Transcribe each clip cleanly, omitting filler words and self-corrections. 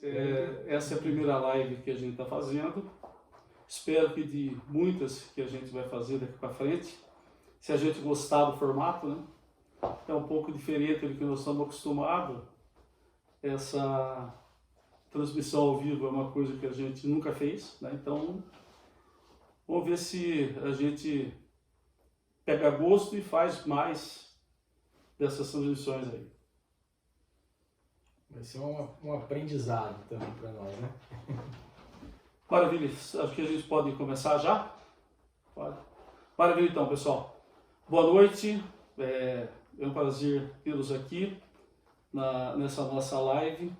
Essa é a primeira live que a gente está fazendo. Espero que de muitas que a gente vai fazer daqui para frente, se a gente gostar do formato, né? É um pouco diferente do que nós estamos acostumados. Essa transmissão ao vivo é uma coisa que a gente nunca fez, né? Então, vamos ver se a gente pega gosto e faz mais dessas transmissões aí. Vai ser um aprendizado também para nós, né? Maravilha, acho que a gente pode começar já? Pode. Maravilha então, pessoal. Boa noite, é um prazer tê-los aqui nessa nossa live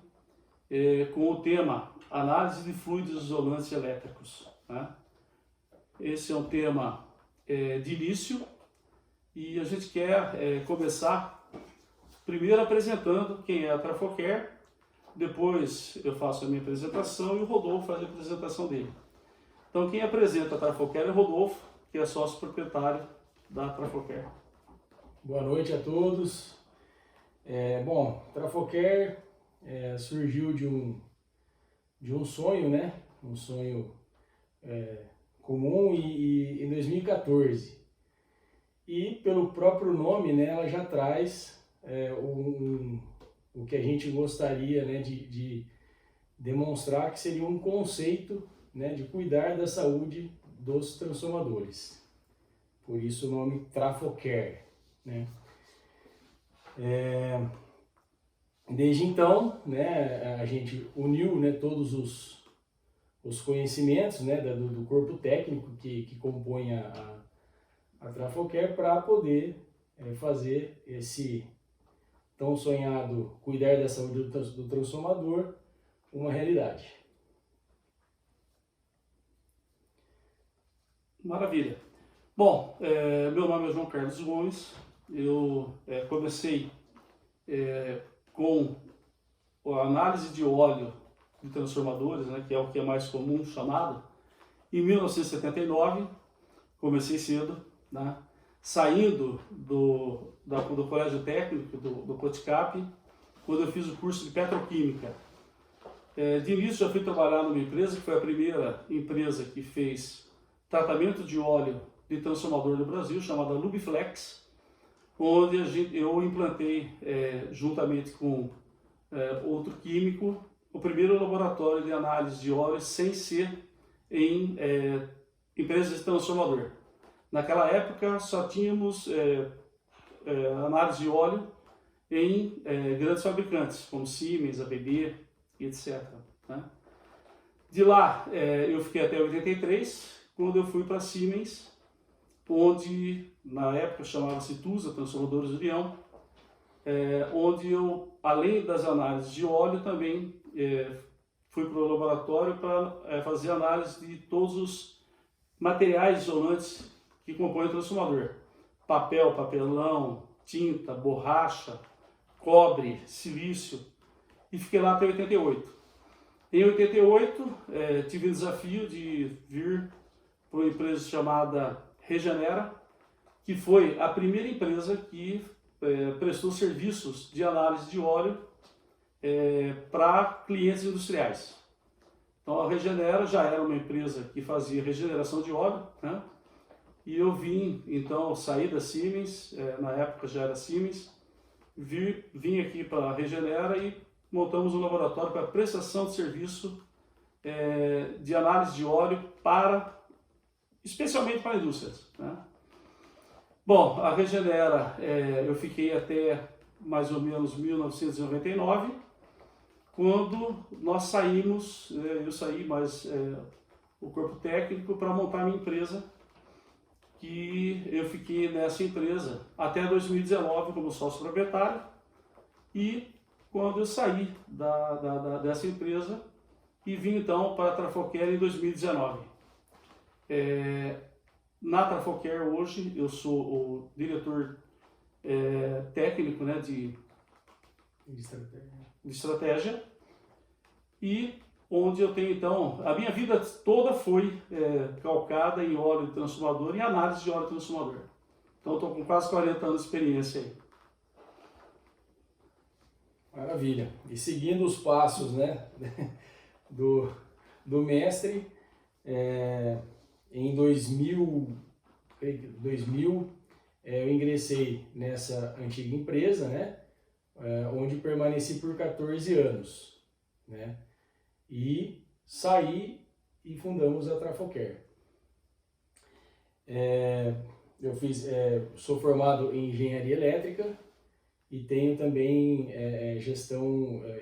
com o tema Análise de fluidos isolantes elétricos, né? Esse é um tema de início e a gente quer começar primeiro apresentando quem é a Trafocare. Depois eu faço a minha apresentação e o Rodolfo faz a apresentação dele. Então quem apresenta a Trafocare é o Rodolfo, que é sócio proprietário da Trafocare. Boa noite a todos. Trafocare surgiu de um sonho, né? Um sonho comum e em 2014. E pelo próprio nome, né, ela já traz o que a gente gostaria, né, de demonstrar, que seria um conceito, né, de cuidar da saúde dos transformadores. Por isso o nome Trafocare, né? Desde então, né, a gente uniu, né, todos os conhecimentos, né, do corpo técnico que compõe a Trafocare para poder fazer esse tão sonhado cuidar da saúde do transformador uma realidade. Maravilha. Bom, meu nome é João Carlos Gomes. Eu comecei com a análise de óleo de transformadores, né, que é o que é mais comum chamado, em 1979. Comecei cedo, né, saindo do colégio técnico, do Poticap, quando eu fiz o curso de petroquímica. De início já fui trabalhar numa empresa que foi a primeira empresa que fez tratamento de óleo de transformador no Brasil, chamada Lubiflex, onde eu implantei, juntamente com outro químico, o primeiro laboratório de análise de óleo sem ser em empresas de transformador. Naquela época só tínhamos análise de óleo em grandes fabricantes, como Siemens, ABB, etc. Né? De lá eu fiquei até 83, quando eu fui para Siemens, onde na época chamava-se TUSA, Transformadores União, onde eu, além das análises de óleo, também fui para o laboratório para fazer análise de todos os materiais isolantes que compõem o transformador. Papel, papelão, tinta, borracha, cobre, silício, e fiquei lá até 88. Em 88, tive o desafio de vir para uma empresa chamada Regenera, que foi a primeira empresa que prestou serviços de análise de óleo para clientes industriais. Então a Regenera já era uma empresa que fazia regeneração de óleo, né? E eu vim, então, sair da Siemens, na época já era Siemens, vim aqui para a Regenera e montamos um laboratório para prestação de serviço de análise de óleo especialmente para indústrias, né? Bom, a Regenera eu fiquei até mais ou menos 1999, quando nós saímos, eu saí, mas o corpo técnico, para montar minha empresa, que eu fiquei nessa empresa até 2019 como sócio proprietário, e quando eu saí dessa empresa e vim então para a Trafocare em 2019. Na Trafocare hoje eu sou o diretor técnico, né, de estratégia, e onde eu tenho então, a minha vida toda foi calcada em óleo de transformador e análise de óleo de transformador. Então eu estou com quase 40 anos de experiência aí. Maravilha. E seguindo os passos, né, do mestre, em 2000 eu ingressei nessa antiga empresa, né, onde permaneci por 14 anos, né, e saí e fundamos a Trafocare. Sou formado em engenharia elétrica e tenho também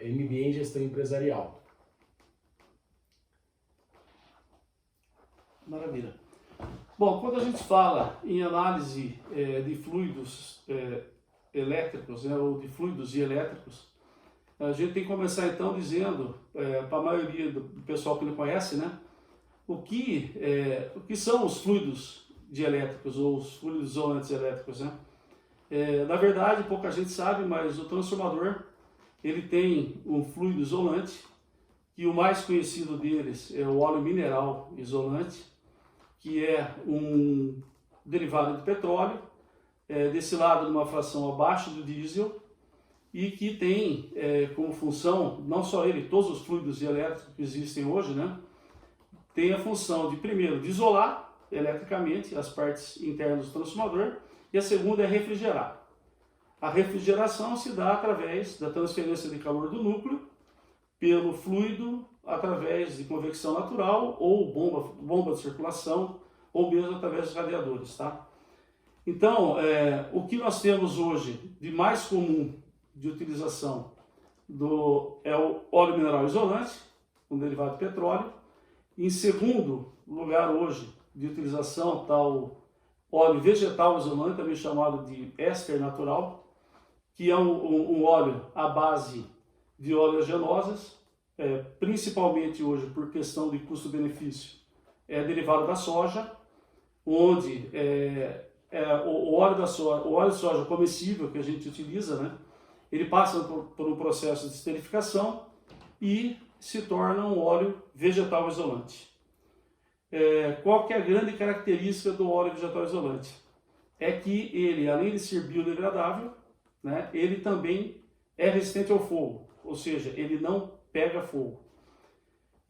MBA em gestão empresarial. Maravilha. Bom, quando a gente fala em análise de fluidos elétricos, né, ou de fluidos e elétricos, a gente tem que começar então dizendo, para a maioria do pessoal que não conhece, né, o que são os fluidos dielétricos ou os fluidos isolantes elétricos, né? Na verdade, pouca gente sabe, mas o transformador ele tem um fluido isolante, que o mais conhecido deles é o óleo mineral isolante, que é um derivado de petróleo, destilado numa fração abaixo do diesel, e que tem como função, não só ele, todos os fluidos elétricos que existem hoje, né, tem a função de, primeiro, de isolar eletricamente as partes internas do transformador, e a segunda é refrigerar. A refrigeração se dá através da transferência de calor do núcleo pelo fluido, através de convecção natural ou bomba de circulação, ou mesmo através dos radiadores, tá? Então, o que nós temos hoje de mais comum de utilização é o óleo mineral isolante, um derivado de petróleo. Em segundo lugar hoje de utilização está o óleo vegetal isolante, também chamado de éster natural, que é um óleo à base de oleaginosas, principalmente hoje por questão de custo-benefício, é derivado da soja, onde o óleo de soja comestível que a gente utiliza, né, ele passa por um processo de esterificação e se torna um óleo vegetal isolante. Qual que é a grande característica do óleo vegetal isolante? É que ele, além de ser biodegradável, né, ele também é resistente ao fogo, ou seja, ele não pega fogo.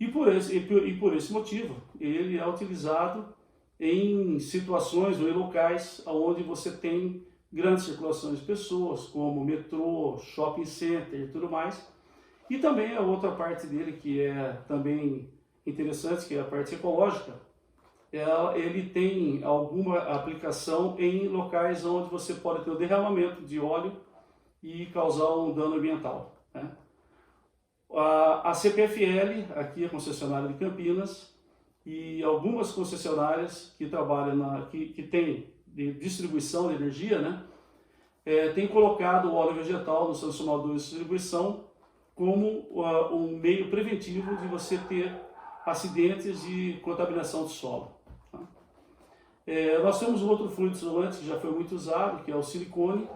E por esse motivo, ele é utilizado em situações ou em locais onde você tem grande circulação de pessoas, como metrô, shopping center e tudo mais. E também a outra parte dele, que é também interessante, que é a parte ecológica, ele tem alguma aplicação em locais onde você pode ter o derramamento de óleo e causar um dano ambiental, né? A CPFL, aqui a concessionária de Campinas, e algumas concessionárias que trabalham que tem de distribuição de energia, né, tem colocado o óleo vegetal nos transformadores de distribuição como um meio preventivo de você ter acidentes de contaminação do solo. Tá? Nós temos um outro fluido isolante que já foi muito usado, que é o silicone,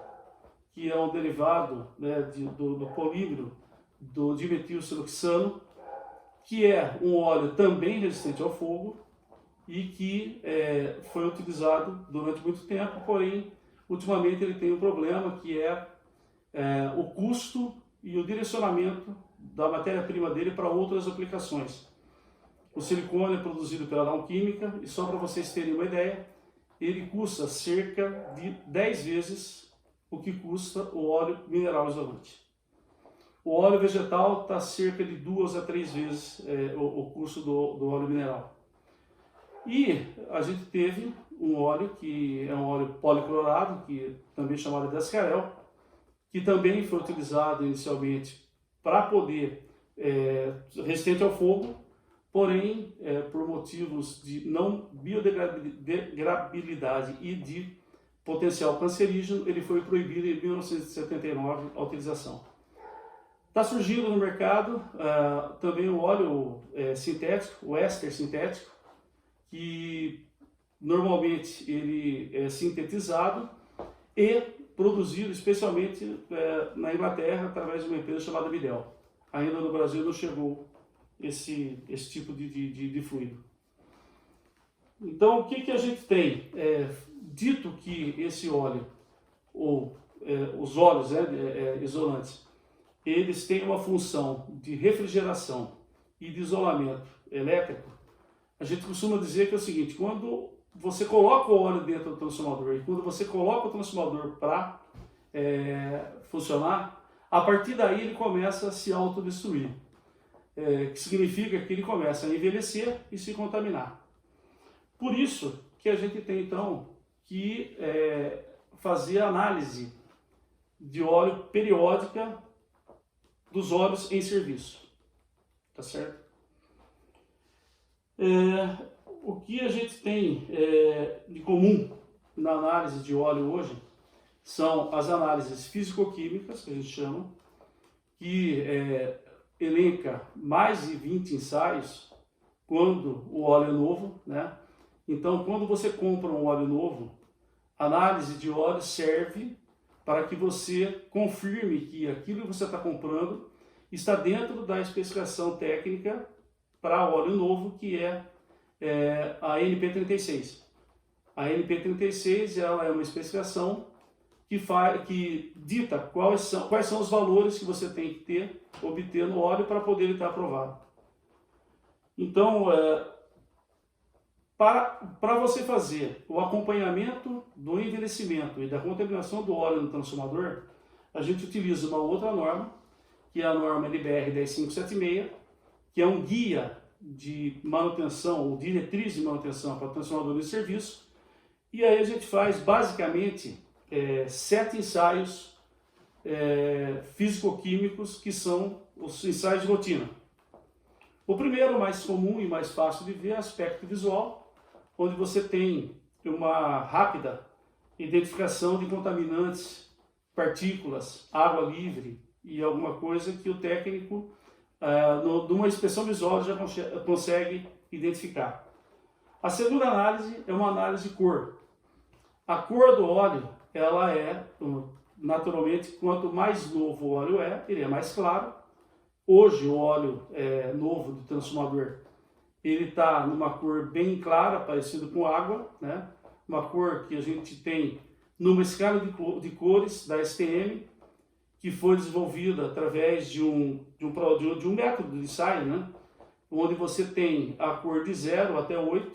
que é um derivado, né, do polímero do dimetilsiloxano, que é um óleo também resistente ao fogo e que foi utilizado durante muito tempo, porém, ultimamente ele tem um problema que é o custo e o direcionamento da matéria-prima dele para outras aplicações. O silicone é produzido pela Dow Química e, só para vocês terem uma ideia, ele custa cerca de 10 vezes o que custa o óleo mineral isolante. O óleo vegetal está cerca de 2 a 3 vezes o custo do óleo mineral. E a gente teve um óleo que é um óleo policlorado, que também é chamado de Ascarel, que também foi utilizado inicialmente para poder resistente ao fogo, porém, por motivos de não biodegradabilidade e de potencial cancerígeno, ele foi proibido em 1979 a utilização. Está surgindo no mercado também o óleo sintético, o éster sintético, que normalmente ele é sintetizado e produzido especialmente na Inglaterra através de uma empresa chamada Midel. Ainda no Brasil não chegou esse tipo de fluido. Então, o que a gente tem? Dito que esse óleo, ou os óleos isolantes, eles têm uma função de refrigeração e de isolamento elétrico, a gente costuma dizer que é o seguinte: quando você coloca o óleo dentro do transformador e quando você coloca o transformador para funcionar, a partir daí ele começa a se autodestruir, que significa que ele começa a envelhecer e se contaminar. Por isso que a gente tem então que fazer análise de óleo periódica dos óleos em serviço, tá certo? O que a gente tem de comum na análise de óleo hoje são as análises físico-químicas, que a gente chama, que elenca mais de 20 ensaios quando o óleo é novo, né? Então, quando você compra um óleo novo, a análise de óleo serve para que você confirme que aquilo que você está comprando está dentro da especificação técnica para óleo novo, que é a NP36. A NP36 ela é uma especificação que dita quais são os valores que você tem que obter no óleo para poder estar aprovado. Então, para você fazer o acompanhamento do envelhecimento e da contaminação do óleo no transformador, a gente utiliza uma outra norma, que é a norma NBR 10576, que é um guia de manutenção ou diretriz de manutenção para transformadores de serviço. E aí a gente faz basicamente 7 ensaios físico-químicos, que são os ensaios de rotina. O primeiro, mais comum e mais fácil de ver, é o aspecto visual, onde você tem uma rápida identificação de contaminantes, partículas, água livre e alguma coisa que o técnico, numa inspeção visual, já consegue identificar. A segunda análise é uma análise de cor. A cor do óleo, ela naturalmente, quanto mais novo o óleo ele é mais claro. Hoje o óleo novo do transformador, ele está numa cor bem clara, parecido com água, né? Uma cor que a gente tem numa escala de cores da STM, que foi desenvolvida através de um método de ensaio, né? Onde você tem a cor de 0 até 8,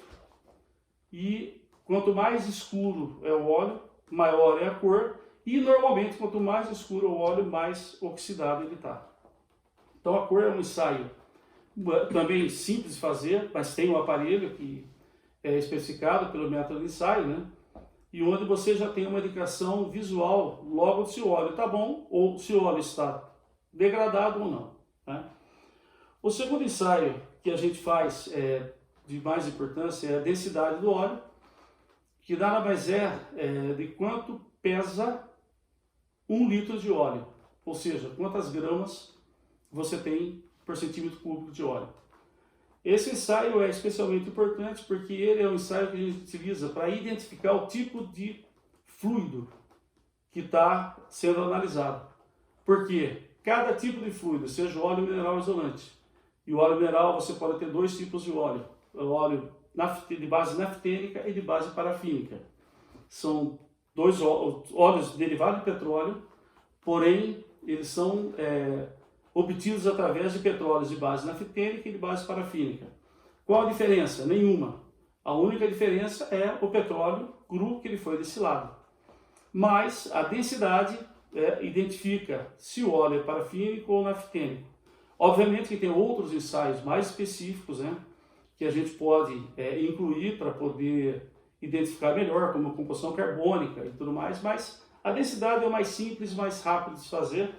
e quanto mais escuro é o óleo, maior é a cor, e normalmente quanto mais escuro o óleo, mais oxidado ele está. Então a cor é um ensaio também simples de fazer, mas tem um aparelho que é especificado pelo método de ensaio, né? E onde você já tem uma indicação visual logo se o óleo está bom ou se o óleo está degradado ou não, né? O segundo ensaio que a gente faz de mais importância é a densidade do óleo, que nada mais de quanto pesa 1 litro de óleo, ou seja, quantas gramas você tem por centímetro cúbico de óleo. Esse ensaio é especialmente importante porque ele é um ensaio que a gente utiliza para identificar o tipo de fluido que está sendo analisado. Porque cada tipo de fluido, seja o óleo mineral ou isolante, e o óleo mineral você pode ter 2 tipos de óleo: o óleo de base naftênica e de base parafínica. São 2 óleos derivados de petróleo, porém eles são obtidos através de petróleos de base naftênica e de base parafínica. Qual a diferença? Nenhuma. A única diferença é o petróleo cru que ele foi destilado. Mas a densidade identifica se o óleo é parafínico ou naftênico. Obviamente que tem outros ensaios mais específicos, né, que a gente pode incluir para poder identificar melhor, como a composição carbônica e tudo mais, mas a densidade é o mais simples, mais rápido de se fazer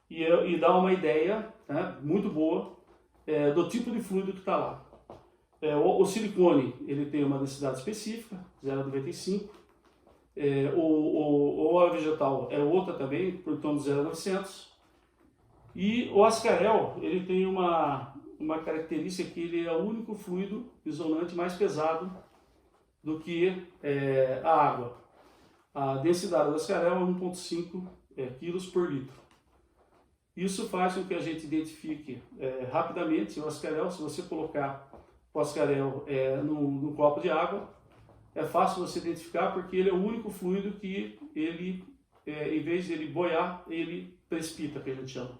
e dá uma ideia, né, muito boa do tipo de fluido que está lá. O silicone ele tem uma densidade específica, 0,95. O óleo vegetal é outra também, por torno de 0,900. E o ascarel ele tem uma característica que ele é o único fluido isolante mais pesado do que a água. A densidade do ascarel é 1,5 kg por litro. Isso faz com que a gente identifique rapidamente o ascarel. Se você colocar o ascarel num copo de água, é fácil você identificar porque ele é o único fluido que ele, em vez de ele boiar, ele precipita, que a gente chama.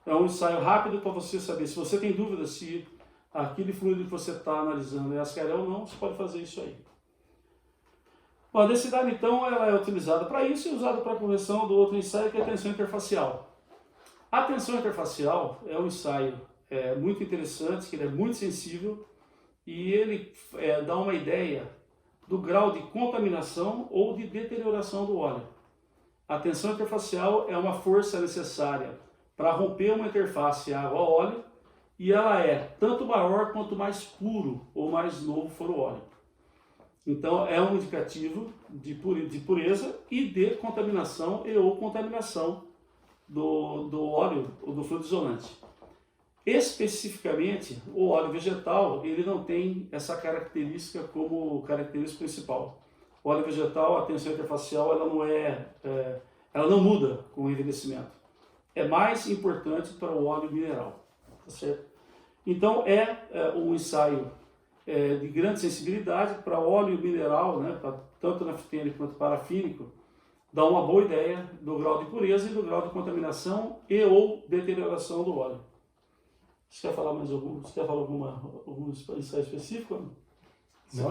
é um ensaio rápido para você saber se você tem dúvida se aquele fluido que você está analisando é ascarel ou não, você pode fazer isso aí. Bom, a densidade, então, ela é utilizada para isso e usada para a correção do outro ensaio, que é a tensão interfacial. A tensão interfacial é um ensaio muito interessante, que ele é muito sensível e ele dá uma ideia do grau de contaminação ou de deterioração do óleo. A tensão interfacial é uma força necessária para romper uma interface água-óleo e ela é tanto maior quanto mais puro ou mais novo for o óleo. Então é um indicativo de pureza e de contaminação e ou contaminação do óleo ou do fluido isolante. Especificamente, o óleo vegetal ele não tem essa característica como característica principal. O óleo vegetal, a tensão interfacial, ela não muda com o envelhecimento. É mais importante para o óleo mineral, tá certo? Então um ensaio de grande sensibilidade para óleo mineral, né, tanto naftênico quanto parafínico, dá uma boa ideia do grau de pureza e do grau de contaminação e ou deterioração do óleo. Você quer falar mais algum? Você quer falar algum ensaio específico? Não,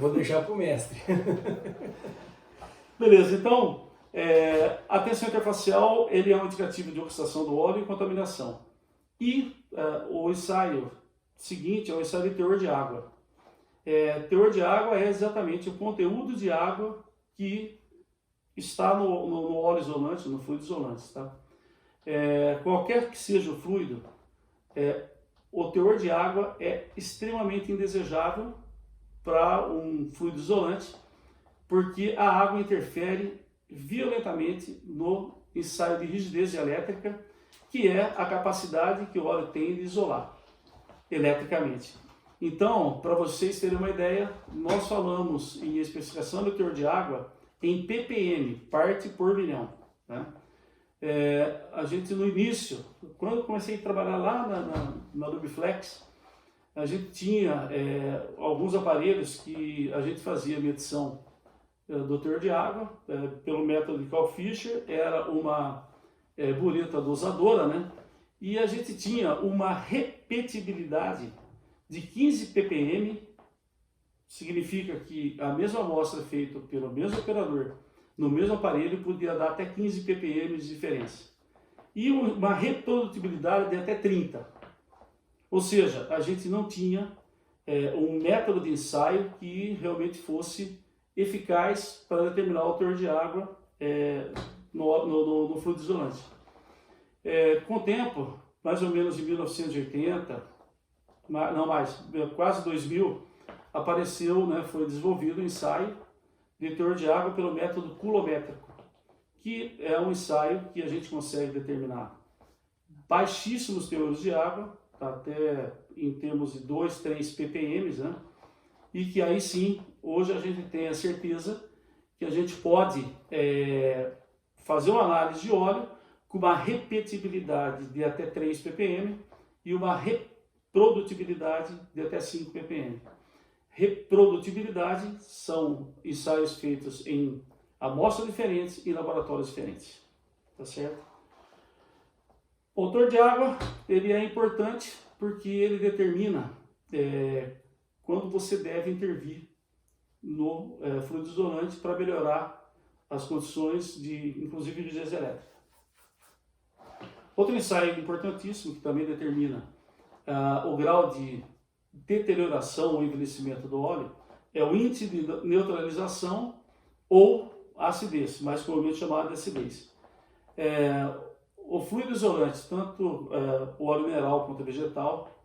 vou deixar para o mestre. Beleza, então a tensão interfacial ele é um indicativo de oxidação do óleo e contaminação. E o ensaio seguinte é o ensaio de teor de água. Teor de água é exatamente o conteúdo de água que está no óleo isolante, no fluido isolante. Tá? Qualquer que seja o fluido, o teor de água é extremamente indesejável para um fluido isolante, porque a água interfere violentamente no ensaio de rigidez elétrica, que é a capacidade que o óleo tem de isolar eletricamente. Então, para vocês terem uma ideia, nós falamos em especificação do teor de água em ppm, parte por milhão. Né? A gente no início, quando eu comecei a trabalhar lá na Lubiflex, a gente tinha alguns aparelhos que a gente fazia medição do teor de água pelo método de Carl-Fischer, era uma bureta dosadora, né? E a gente tinha uma repetibilidade de 15 ppm, significa que a mesma amostra feita pelo mesmo operador, no mesmo aparelho, podia dar até 15 ppm de diferença. E uma reprodutibilidade de até 30. Ou seja, a gente não tinha um método de ensaio que realmente fosse eficaz para determinar o teor de água no fluido isolante. Com o tempo, mais ou menos em 1980, não mais, quase 2000, apareceu, né, foi desenvolvido um ensaio de teor de água pelo método coulométrico, que é um ensaio que a gente consegue determinar baixíssimos teores de água, até em termos de 2, 3 ppm, né? E que aí sim, hoje a gente tem a certeza que a gente pode fazer uma análise de óleo com uma repetibilidade de até 3 ppm e uma reprodutibilidade de até 5 ppm. Reprodutibilidade são ensaios feitos em amostras diferentes e laboratórios diferentes, tá certo? O teor de água ele é importante porque ele determina quando você deve intervir no fluido isolante para melhorar as condições de, inclusive, rigidez elétrica. Outro ensaio importantíssimo que também determina o grau de deterioração ou envelhecimento do óleo é o índice de neutralização ou acidez, mais comumente chamado de acidez. O fluido isolante, tanto o óleo mineral quanto o vegetal,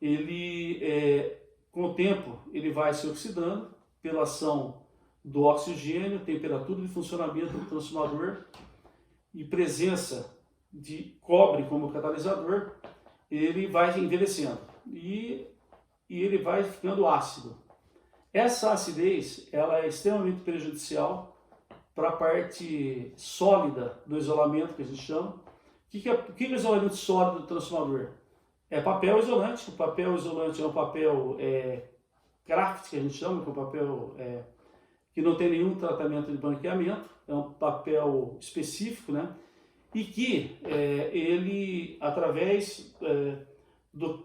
ele com o tempo ele vai se oxidando pela ação do oxigênio, temperatura de funcionamento do transformador e presença de cobre como catalisador, ele vai envelhecendo e ele vai ficando ácido. Essa acidez ela é extremamente prejudicial para a parte sólida do isolamento, que a gente chama. O que é o isolamento sólido do transformador? É papel isolante. O papel isolante é um papel craft, que a gente chama, que é um papel que não tem nenhum tratamento de branqueamento, é um papel específico, né? e que ele, através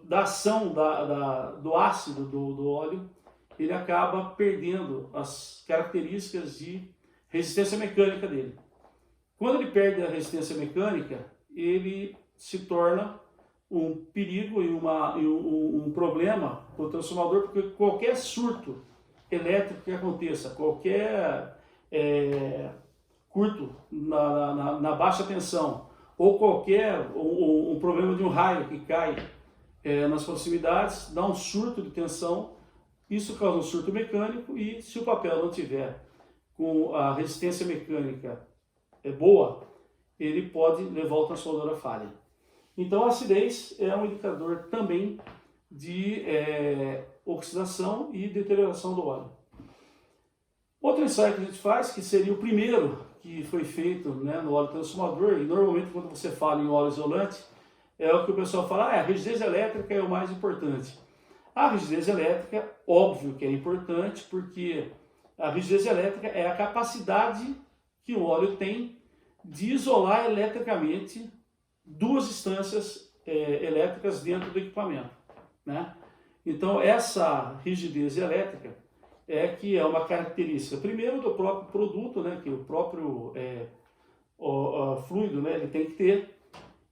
da ação do ácido do óleo, ele acaba perdendo as características de resistência mecânica dele. Quando ele perde a resistência mecânica, ele se torna um perigo e um problema para o transformador, porque qualquer surto elétrico que aconteça, qualquer curto na baixa tensão, ou qualquer um problema de um raio que cai nas proximidades, dá um surto de tensão, isso causa um surto mecânico, e se o papel não tiver com a resistência mecânica boa, ele pode levar o transformador à falha. Então a acidez é um indicador também de oxidação e deterioração do óleo. Outro ensaio que a gente faz, que seria o primeiro que foi feito, né, no óleo transformador, e normalmente quando você fala em óleo isolante, é o que o pessoal fala, a rigidez elétrica é o mais importante. A rigidez elétrica, óbvio que é importante, porque a rigidez elétrica é a capacidade que o óleo tem de isolar eletricamente duas instâncias elétricas dentro do equipamento, né? Então essa rigidez elétrica que é uma característica, primeiro, do próprio produto, né, que o próprio o fluido, né, ele tem que ter.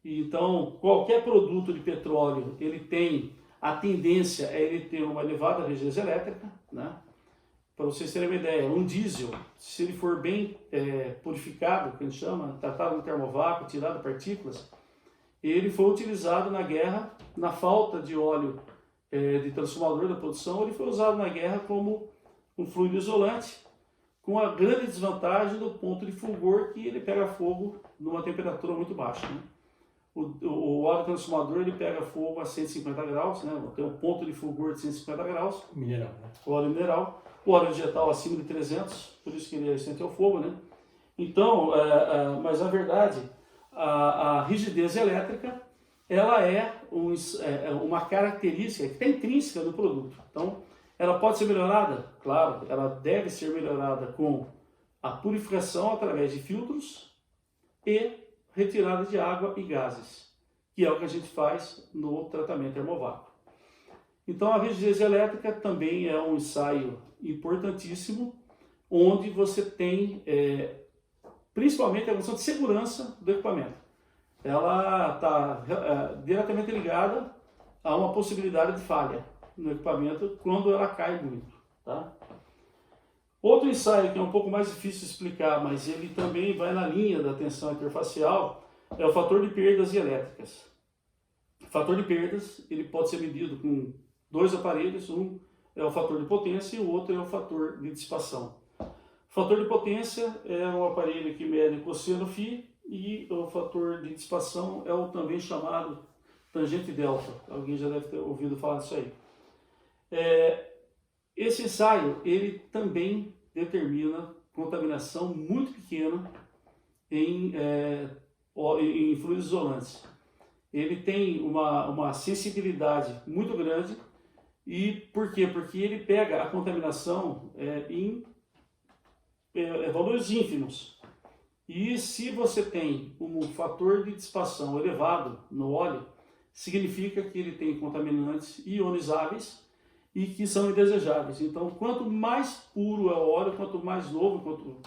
Então qualquer produto de petróleo, ele tem a tendência ele ter uma elevada rigidez elétrica, né? Para vocês terem uma ideia, um diesel, se ele for bem purificado, que a gente chama, tratado no termovácuo, tirado partículas, ele foi utilizado na guerra, na falta de óleo de transformador da produção, ele foi usado na guerra como um fluido isolante, com a grande desvantagem do ponto de fulgor, que ele pega fogo numa temperatura muito baixa, né? O óleo transformador, ele pega fogo a 150 graus, né? Tem um ponto de fulgor de 150 graus. Mineral, né? O óleo mineral. O óleo vegetal acima de 300, por isso que ele é resistente ao fogo, né? Então, mas na verdade, a rigidez elétrica, ela é uma característica que está intrínseca do produto. Então, ela pode ser melhorada? Claro, ela deve ser melhorada com a purificação através de filtros e retirada de água e gases, que é o que a gente faz no tratamento termovácuo. Então a rigidez elétrica também é um ensaio importantíssimo, onde você tem principalmente a questão de segurança do equipamento. Ela está diretamente ligada a uma possibilidade de falha no equipamento quando ela cai muito, tá? Outro ensaio que é um pouco mais difícil de explicar, mas ele também vai na linha da tensão interfacial, é o fator de perdas elétricas. O fator de perdas, ele pode ser medido com dois aparelhos, um é o fator de potência e o outro é o fator de dissipação. O fator de potência é um aparelho que mede cosseno φ, e o fator de dissipação é o também chamado tangente delta. Alguém já deve ter ouvido falar disso aí. Esse ensaio, ele também determina contaminação muito pequena em fluidos isolantes. Ele tem uma sensibilidade muito grande. E por quê? Porque ele pega a contaminação em valores ínfimos. E se você tem um fator de dissipação elevado no óleo, significa que ele tem contaminantes ionizáveis e que são indesejáveis. Então, quanto mais puro é o óleo, quanto mais novo, quanto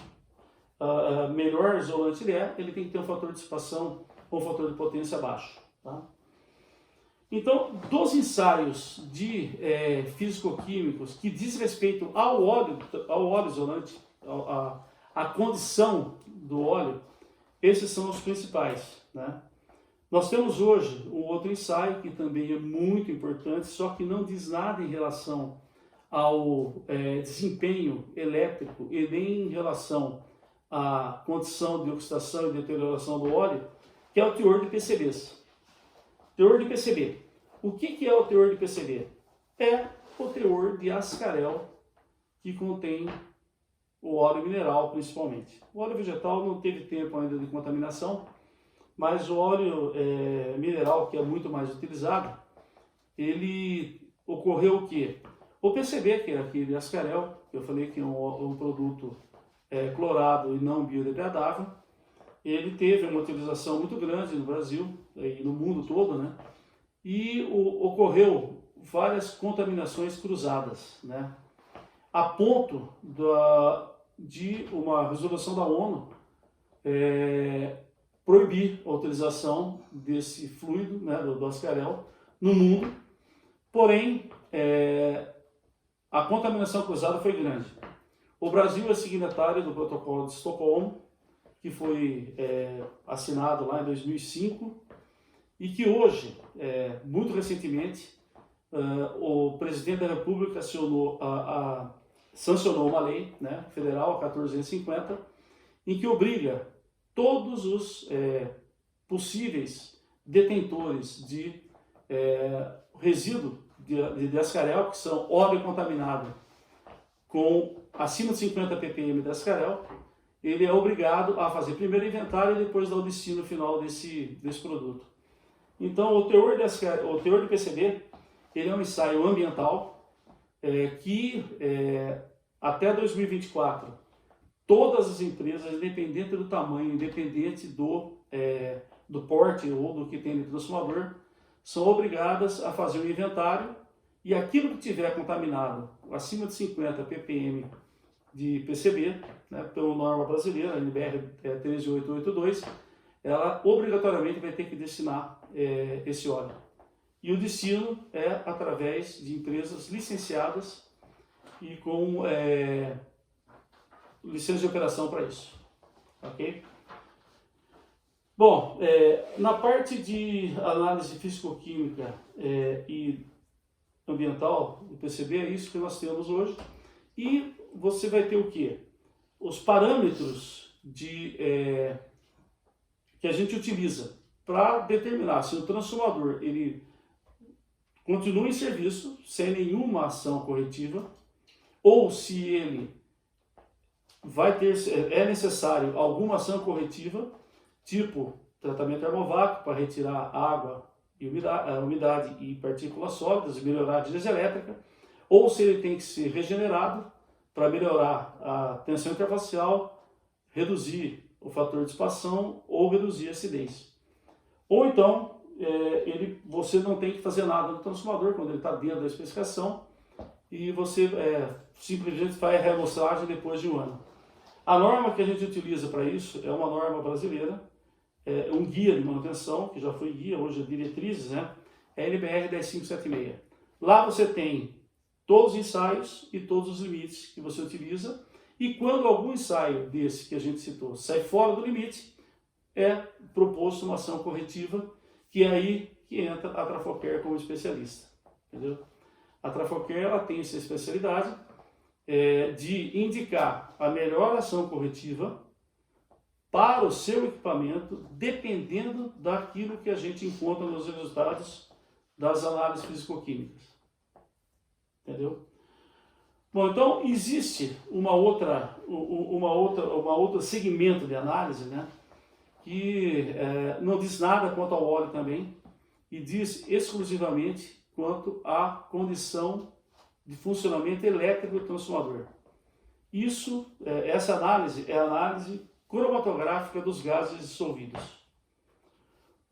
melhor isolante ele tem que ter um fator de dissipação ou um fator de potência baixo, tá? Então, dos ensaios de físico-químicos que diz respeito ao óleo isolante, a condição do óleo, esses são os principais, né? Nós temos hoje um outro ensaio que também é muito importante, só que não diz nada em relação ao desempenho elétrico e nem em relação à condição de oxidação e deterioração do óleo, que é o teor de PCBs. Teor de PCB. O que é o teor de PCB? É o teor de ascarel que contém o óleo mineral, principalmente. O óleo vegetal não teve tempo ainda de contaminação, mas o óleo mineral, que é muito mais utilizado, ele ocorreu o quê? O PCB, que é aquele ascarel, que eu falei que é um produto clorado e não biodegradável, ele teve uma utilização muito grande no Brasil e no mundo todo, né? E ocorreu várias contaminações cruzadas, né? A ponto de uma resolução da ONU proibir a utilização desse fluido, né, do ascarel, no mundo. Porém, a contaminação cruzada foi grande. O Brasil é signatário do Protocolo de Estocolmo, que foi assinado lá em 2005, e que hoje, muito recentemente, o presidente da República sancionou uma lei, né, federal, a 1450, em que obriga todos os possíveis detentores de resíduo de ascarel, que são óleo contaminado com acima de 50 ppm de ascarel, ele é obrigado a fazer primeiro o inventário e depois dar o destino final desse produto. Então, o teor de PCB, ele é um ensaio ambiental que até 2024, todas as empresas, independente do tamanho, independente do porte ou do que tem no transformador, são obrigadas a fazer um inventário e aquilo que tiver contaminado acima de 50 ppm de PCB, né, pela norma brasileira, a NBR 13882, ela obrigatoriamente vai ter que destinar esse óleo. E o destino é através de empresas licenciadas e com licença de operação para isso. Ok? Bom, na parte de análise físico-química e ambiental do PCB, é isso que nós temos hoje. E você vai ter o quê? Os parâmetros que a gente utiliza para determinar se o transformador ele continua em serviço sem nenhuma ação corretiva ou se ele é necessário alguma ação corretiva, tipo tratamento termovácuo para retirar água e umidade e partículas sólidas e melhorar a agilidade elétrica, ou se ele tem que ser regenerado para melhorar a tensão interfacial, reduzir o fator de dissipação ou reduzir a acidez. Ou então, você não tem que fazer nada no transformador quando ele está dentro da especificação e você simplesmente faz a reamostragem depois de um ano. A norma que a gente utiliza para isso é uma norma brasileira, um guia de manutenção, que já foi guia, hoje é diretrizes, né? É a NBR 10576. Lá você tem todos os ensaios e todos os limites que você utiliza, e quando algum ensaio desse que a gente citou sai fora do limite, é proposto uma ação corretiva, que é aí que entra a Trafocare como especialista. Entendeu? A Trafocare ela tem essa especialidade de indicar a melhor ação corretiva para o seu equipamento, dependendo daquilo que a gente encontra nos resultados das análises físico-químicas. Entendeu? Bom, então existe uma outra segmento de análise, né, que não diz nada quanto ao óleo também e diz exclusivamente quanto à condição de funcionamento elétrico do transformador. Essa análise é a análise cromatográfica dos gases dissolvidos.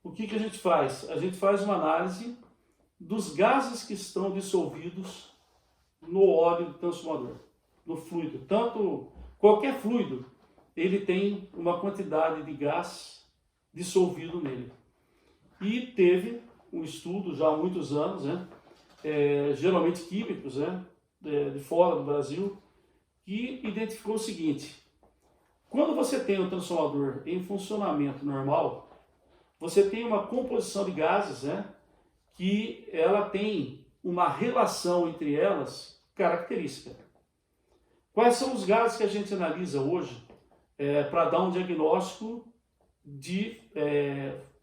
O que a gente faz? A gente faz uma análise dos gases que estão dissolvidos no óleo do transformador, no fluido. Qualquer fluido, ele tem uma quantidade de gás dissolvido nele. E teve um estudo já há muitos anos, né, geralmente químicos, né, de fora do Brasil, que identificou o seguinte: quando você tem um transformador em funcionamento normal, você tem uma composição de gases, né, que ela tem uma relação entre elas característica. Quais são os gases que a gente analisa hoje para dar um diagnóstico de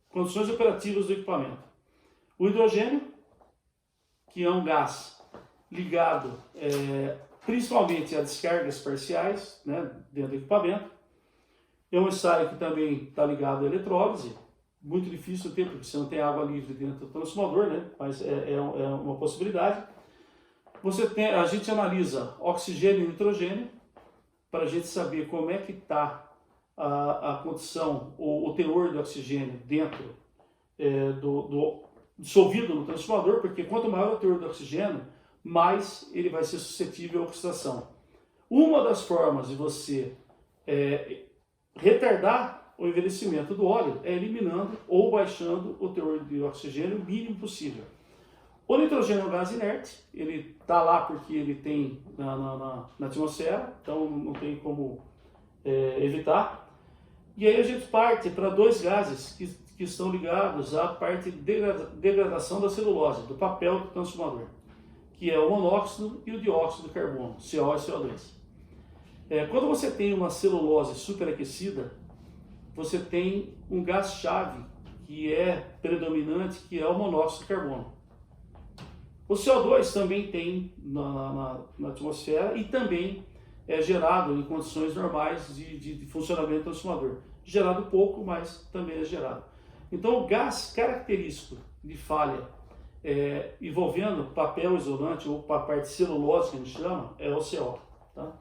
condições operativas do equipamento? O hidrogênio, que é um gás ligado principalmente a descargas parciais, né, dentro do equipamento. É um ensaio que também está ligado à eletrólise, muito difícil ter, porque você não tem água livre dentro do transformador, né, mas é uma possibilidade. A gente analisa oxigênio e nitrogênio, para a gente saber como é que está a condição, o teor de oxigênio dentro do dissolvido no transformador, porque quanto maior o teor de oxigênio, mais ele vai ser suscetível à oxidação. Uma das formas de você retardar o envelhecimento do óleo é eliminando ou baixando o teor de oxigênio o mínimo possível. O nitrogênio é um gás inerte, ele está lá porque ele tem na atmosfera, então não tem como evitar. E aí a gente parte para dois gases que estão ligados à parte de degradação da celulose, do papel do transformador, que é o monóxido e o dióxido de carbono, CO e CO2. Quando você tem uma celulose superaquecida, você tem um gás-chave que é predominante, que é o monóxido de carbono. O CO2 também tem na atmosfera e também é gerado em condições normais de funcionamento do transformador. Gerado pouco, mas também é gerado. Então, o gás característico de falha envolvendo papel isolante ou a parte celulose que a gente chama, é o CO. Tá?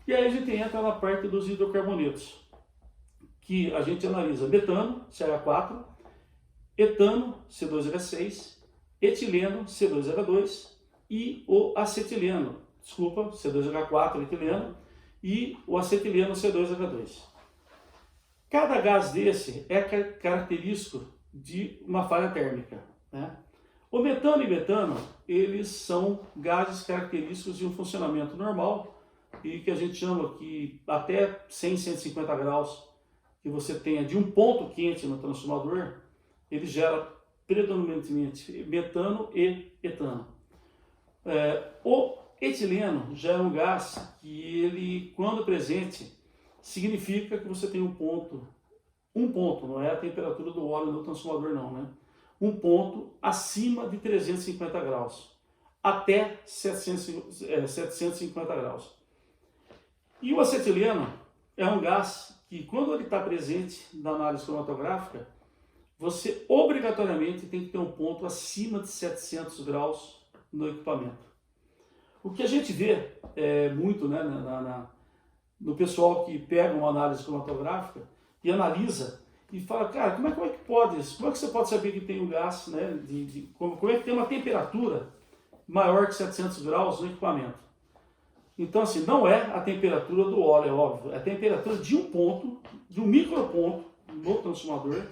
E aí a gente entra na parte dos hidrocarbonetos, que a gente analisa metano, CH4, etano, C2H6, etileno, C2H2 e o acetileno, C2H4 etileno e o acetileno C2H2. Cada gás desse é característico de uma falha térmica, né? O metano e metano, eles são gases característicos de um funcionamento normal e que a gente chama que até 100, 150 graus que você tenha de um ponto quente no transformador, ele gera predominantemente metano e etano. O etileno já é um gás que ele, quando presente, significa que você tem um ponto, não é a temperatura do óleo no transformador não, né? Um ponto acima de 350 graus, até 750 graus. E o acetileno é um gás que, quando ele está presente na análise cromatográfica, você obrigatoriamente tem que ter um ponto acima de 700 graus no equipamento. O que a gente vê muito, né, no pessoal que pega uma análise cromatográfica e analisa e fala, cara, como é que pode isso? Como é que você pode saber que tem um gás, né, como é que tem uma temperatura maior que 700 graus no equipamento? Então, assim, não é a temperatura do óleo, é óbvio, é a temperatura de um ponto, de um microponto no transformador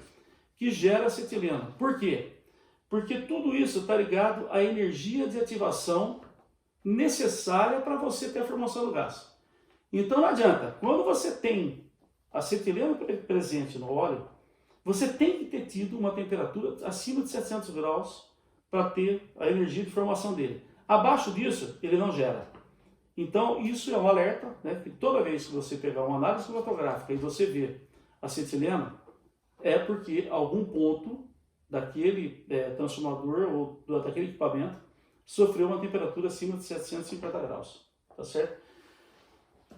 que gera acetileno. Por quê? Porque tudo isso está ligado à energia de ativação necessária para você ter a formação do gás. Então não adianta, quando você tem acetileno presente no óleo, você tem que ter tido uma temperatura acima de 700 graus para ter a energia de formação dele. Abaixo disso, ele não gera. Então isso é um alerta, né, que toda vez que você pegar uma análise cromatográfica e você ver acetileno, é porque algum ponto daquele transformador ou daquele equipamento sofreu uma temperatura acima de 750 graus, tá certo?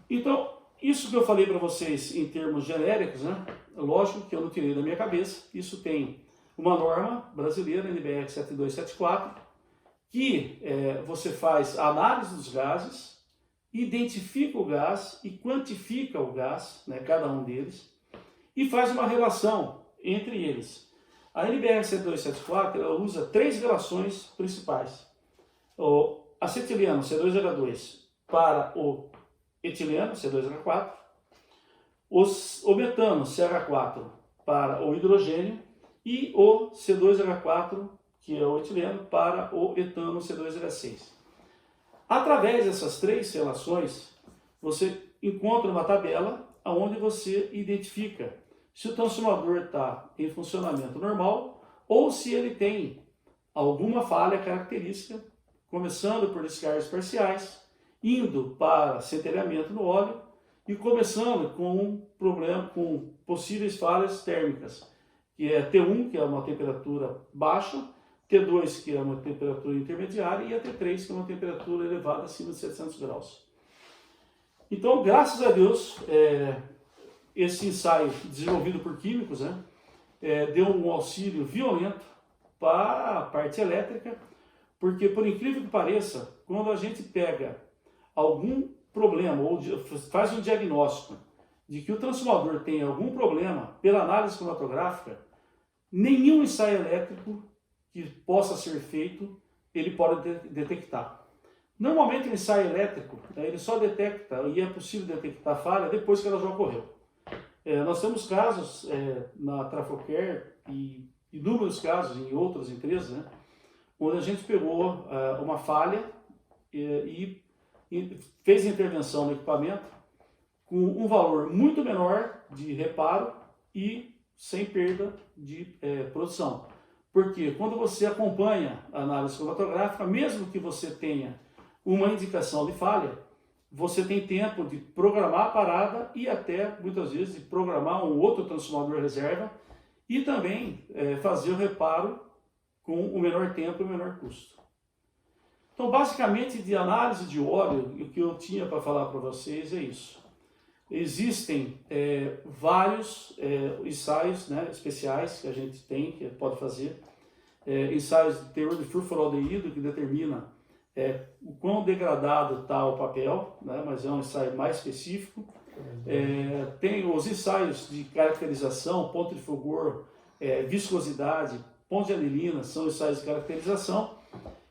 Então, isso que eu falei para vocês em termos genéricos, né? Lógico que eu não tirei da minha cabeça, isso tem uma norma brasileira, NBR 7274, que você faz a análise dos gases, identifica o gás e quantifica o gás, né, cada um deles, e faz uma relação entre eles. A NBR 7274 ela usa três relações principais. O acetileno, C2H2, para o etileno, C2H4, o metano, CH4, para o hidrogênio, e o C2H4, que é o etileno, para o etano, C2H6. Através dessas três relações, você encontra uma tabela onde você identifica se o transformador está em funcionamento normal ou se ele tem alguma falha característica, começando por descargas parciais, indo para centelhamento no óleo e começando com um problema, com possíveis falhas térmicas, que é T1, que é uma temperatura baixa, T2, que é uma temperatura intermediária, e a T3, que é uma temperatura elevada acima de 700 graus. Então, graças a Deus, esse ensaio desenvolvido por químicos, né, deu um auxílio violento para a parte elétrica, porque, por incrível que pareça, quando a gente pega algum problema ou faz um diagnóstico de que o transformador tem algum problema, pela análise cromatográfica, nenhum ensaio elétrico que possa ser feito, ele pode detectar. Normalmente o ensaio elétrico, ele só detecta, e é possível detectar a falha depois que ela já ocorreu. Nós temos casos na Trafocare e inúmeros casos em outras empresas, né, onde a gente pegou uma falha e fez intervenção no equipamento com um valor muito menor de reparo e sem perda de produção. Porque quando você acompanha a análise cromatográfica, mesmo que você tenha uma indicação de falha, você tem tempo de programar a parada e até, muitas vezes, de programar um outro transformador reserva e também fazer o reparo com o menor tempo e o menor custo. Então, basicamente, de análise de óleo, o que eu tinha para falar para vocês é isso. Existem vários ensaios, né, especiais que a gente tem, que pode fazer. Ensaios de teor de furforaldeído, que determina o quão degradado está o papel, né, mas é um ensaio mais específico. Tem os ensaios de caracterização, ponto de fulgor, viscosidade, ponto de anilina, são ensaios de caracterização,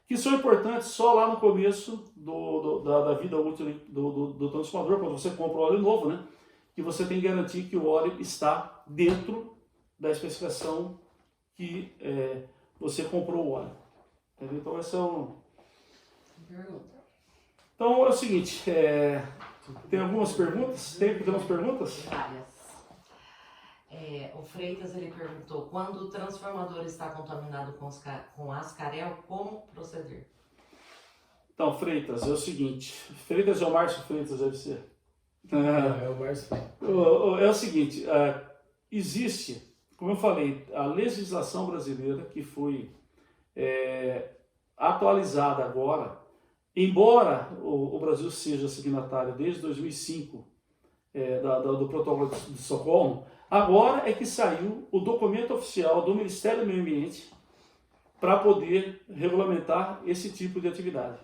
que são importantes só lá no começo da vida útil do transformador, quando você compra o óleo novo, né? Que você tem que garantir que o óleo está dentro da especificação que você comprou o óleo. Entendeu? Então, essa é Então, é o seguinte, tem algumas perguntas? Temos perguntas? Várias. O Freitas, ele perguntou, quando o transformador está contaminado com ascarel, como proceder? Então, Freitas, é o seguinte, Freitas é o Márcio Freitas, deve ser. É o Márcio. É o seguinte, existe, como eu falei, a legislação brasileira que foi atualizada agora, embora o Brasil seja signatário desde 2005 do protocolo de Estocolmo, agora é que saiu o documento oficial do Ministério do Meio Ambiente para poder regulamentar esse tipo de atividade.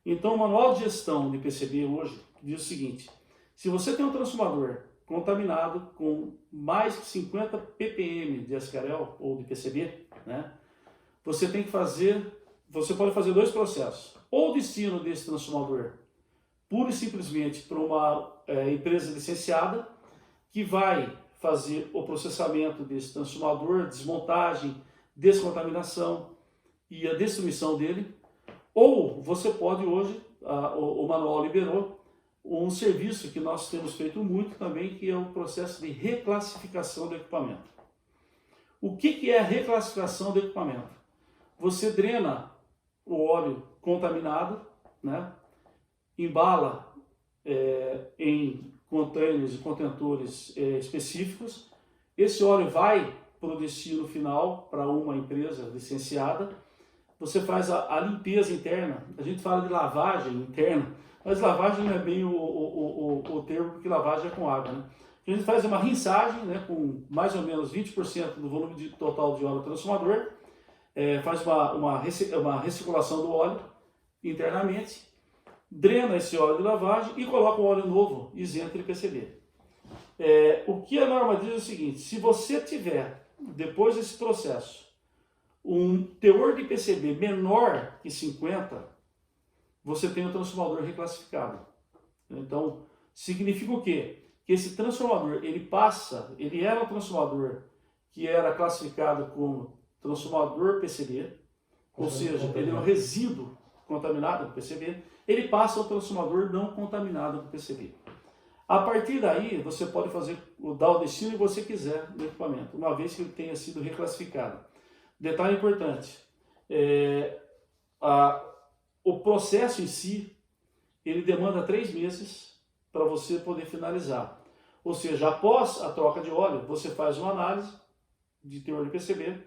Então, o manual de gestão de PCB hoje diz o seguinte: se você tem um transformador contaminado com mais de 50 ppm de ascarel ou de PCB, né, você pode fazer dois processos. Ou o destino desse transformador pura e simplesmente para uma empresa licenciada que vai fazer o processamento desse transformador, desmontagem, descontaminação e a destruição dele. Ou você pode hoje, o manual liberou, um serviço que nós temos feito muito também, que é o processo de reclassificação do equipamento. O que é a reclassificação do equipamento? Você drena o óleo contaminado, né? Embala em containers e contentores específicos. Esse óleo vai para o destino final, para uma empresa licenciada. Você faz a limpeza interna. A gente fala de lavagem interna, mas lavagem não é bem o termo, porque lavagem é com água, né? A gente faz uma rinçagem, né, com mais ou menos 20% do volume total de óleo do transformador, faz uma recirculação do óleo internamente, drena esse óleo de lavagem e coloca um óleo novo, isento de PCB. O que a norma diz é o seguinte: se você tiver, depois desse processo, um teor de PCB menor que 50, você tem o transformador reclassificado. Então, significa o quê? Que esse transformador, ele era um transformador que era classificado como transformador PCB, ou seja, ele é um resíduo contaminado com PCB, ele passa ao transformador não contaminado com PCB. A partir daí, você pode dar o destino que você quiser do equipamento, uma vez que ele tenha sido reclassificado. Detalhe importante, o processo em si, ele demanda 3 meses para você poder finalizar. Ou seja, após a troca de óleo, você faz uma análise de teor de PCB